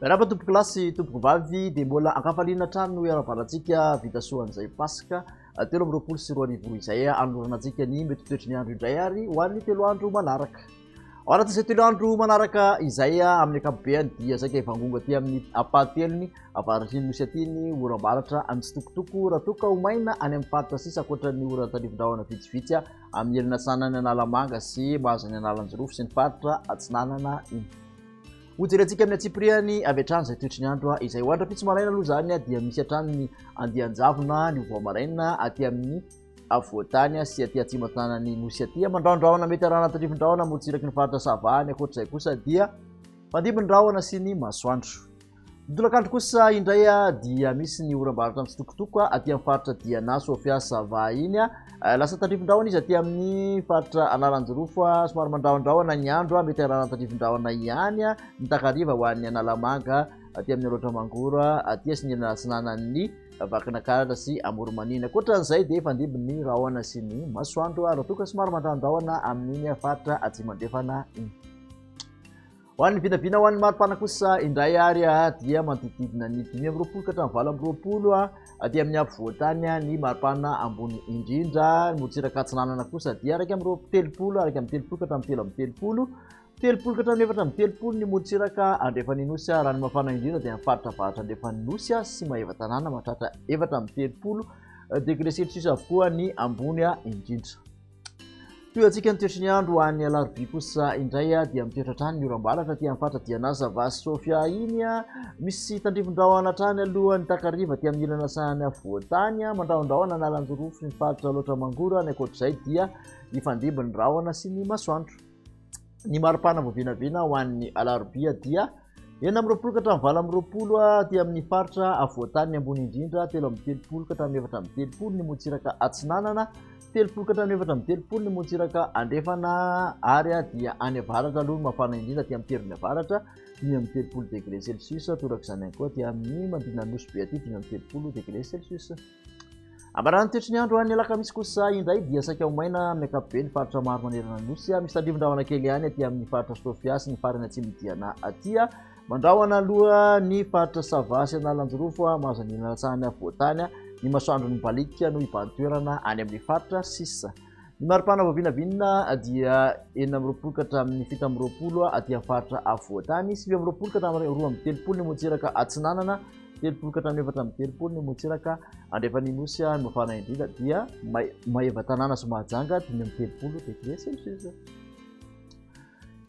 Raha tompoko lasy tompoko vavy dia mbola ankafaliana trano no iaravanantsika vita soan'izay pasika 13 izay anoranantsika ny mety toetry ny andro indray ary ho an'ny 3 andro manaraka. Ao anatin'izay 3 andro manaraka izay amin'ny ankapobeny dia saika ivangongo aty amin'ny apateliny avaratry ny nosy atyny oram-baratra amin'ny tsitokotoko raha toka ho maina any amin'ny faritra sisa ankoatra ny ora tadivin-drahona vitsivitsy amin'ny elina sanany analamanga sy mahazany analanjirofo sy ny faritra atsinanana iny. Hojerentsika amin'ny atsipriany avy hatrany izay toetry ny andro izay hoandra pitsy maraina aloha zany dia misy hatrany ny andian-javona ny voamaraina aty amin'ny avoatany sy aty atsimatanany nosy aty mandraondraona mety arahana tadivin-drahona motsiraky ny faritra savany ankoatr'izay kosa dia fandimby ny rahona sy ny masoandro. Nitolakandro kosa indray dia misy ny oram-baratra amin'ny tsitokotoko aty amin'ny faritra Diana Sofia Sava iny lasa tadivin-drahona izy aty amin'ny faritra Analanjirofo somary mandraondraona ny andro mety arahana tadivin-drahona ihany ny takariva ho an'ny Analamanga aty amin'ny Alotra Mangora aty sy ny Atsinanan'ny Vakinakaratra sy Amoromanina. Ankoatran'izay dia fandimby ny rahona sy ny masoandro raha toka somary mandraondraona amin'iny faritra Atsimandrefana iny. Ho an'ny vinavina ho an'ny maripana kosa indray ary dia manodididina ny 520 ka hatramin'ny 820 aty amin'ny afovoantany ny maripana ambony indrindra motsiraka atsinanana kosa dia araka amin'ny 30 araka amin'ny 30 ka hatramin'ny 3 30 ka hatramin'ny 4 ny motsiraka andrefanin'osy raha ny mafana indrindra dia amin'ny faritra avaratra andrefanin'osy sy maheva tanàna mahatratra 4 degré celsius avokoa ny ambony indrindra. Toantsika ny toetry ny andro ho an'ny alarobia kosa indray dia mitoetra hatrany ny oram-baratra aty amin'ny faritra Diana Sava Sofia iny misy tandrivon-drahona hatrany aloha ny takariva aty amin'ny ilana sahany afovoantany mandraondraona ny Analanjirofo sy ny faritra Alotra Mangora ny ankoatr'izay dia ny fandimby ny rahona sy ny masoandro. Ny maripana voavinavina ho an'ny alarobia dia 9 ka hatramin'ny 20 aty amin'ny faritra afovoantany ambony indrindra 13 ka hatramin'ny 4 ny motsiraka atsinanana 30 ka hatramin'ny 4 ny motsiraka andrefana ary dia any avaratra aloha ny mafana indrindra aty amin'ny teriny avaratra 30 degré celsius torak'izany ihany koa aty amin'ny mandina nosy be aty 30 degré celsius. Amarany toetry ny andro any alakamisy kosa indray dia saika ho maina amin'ny ankapobeny faritra maro manerana nosy misy tandrivon-drahona kely ihany aty amin'ny faritra Sofia sy ny farany atsimo Diana aty mandrahona aloha ny faritra Sava sy Analanjirofo mahazany ilatsahany avoatany ny masoandro ny balika no ibantoerana any amin'ny faritra sisa. Ny maripana voavinavina dia 9 ka hatramin'ny 7 aty amin'ny faritra avoatany 9 ka hatramin'ny 2 ny motsiraka atsinanana 30 ka hatramin'ny 4 ny motsiraka andrefanin'osy ny mafana indrindra dia maheva tanàna sy mahajanga 30 degré celsius.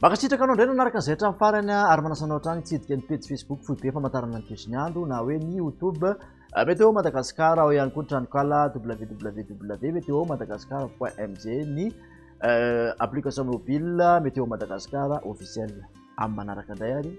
Makasitraka anao indray nanaraka izay hatramin'ny farany ary manasanao hatrany tsidika ny page Facebook foibe famantarana ny toetry ny andro na hoe ny YouTube Météo Madagascar ao ihany koa ny tranokala www.meteomadagascar.mg ny application mobile Météo Madagascar officiel amin'ny manaraka indray ary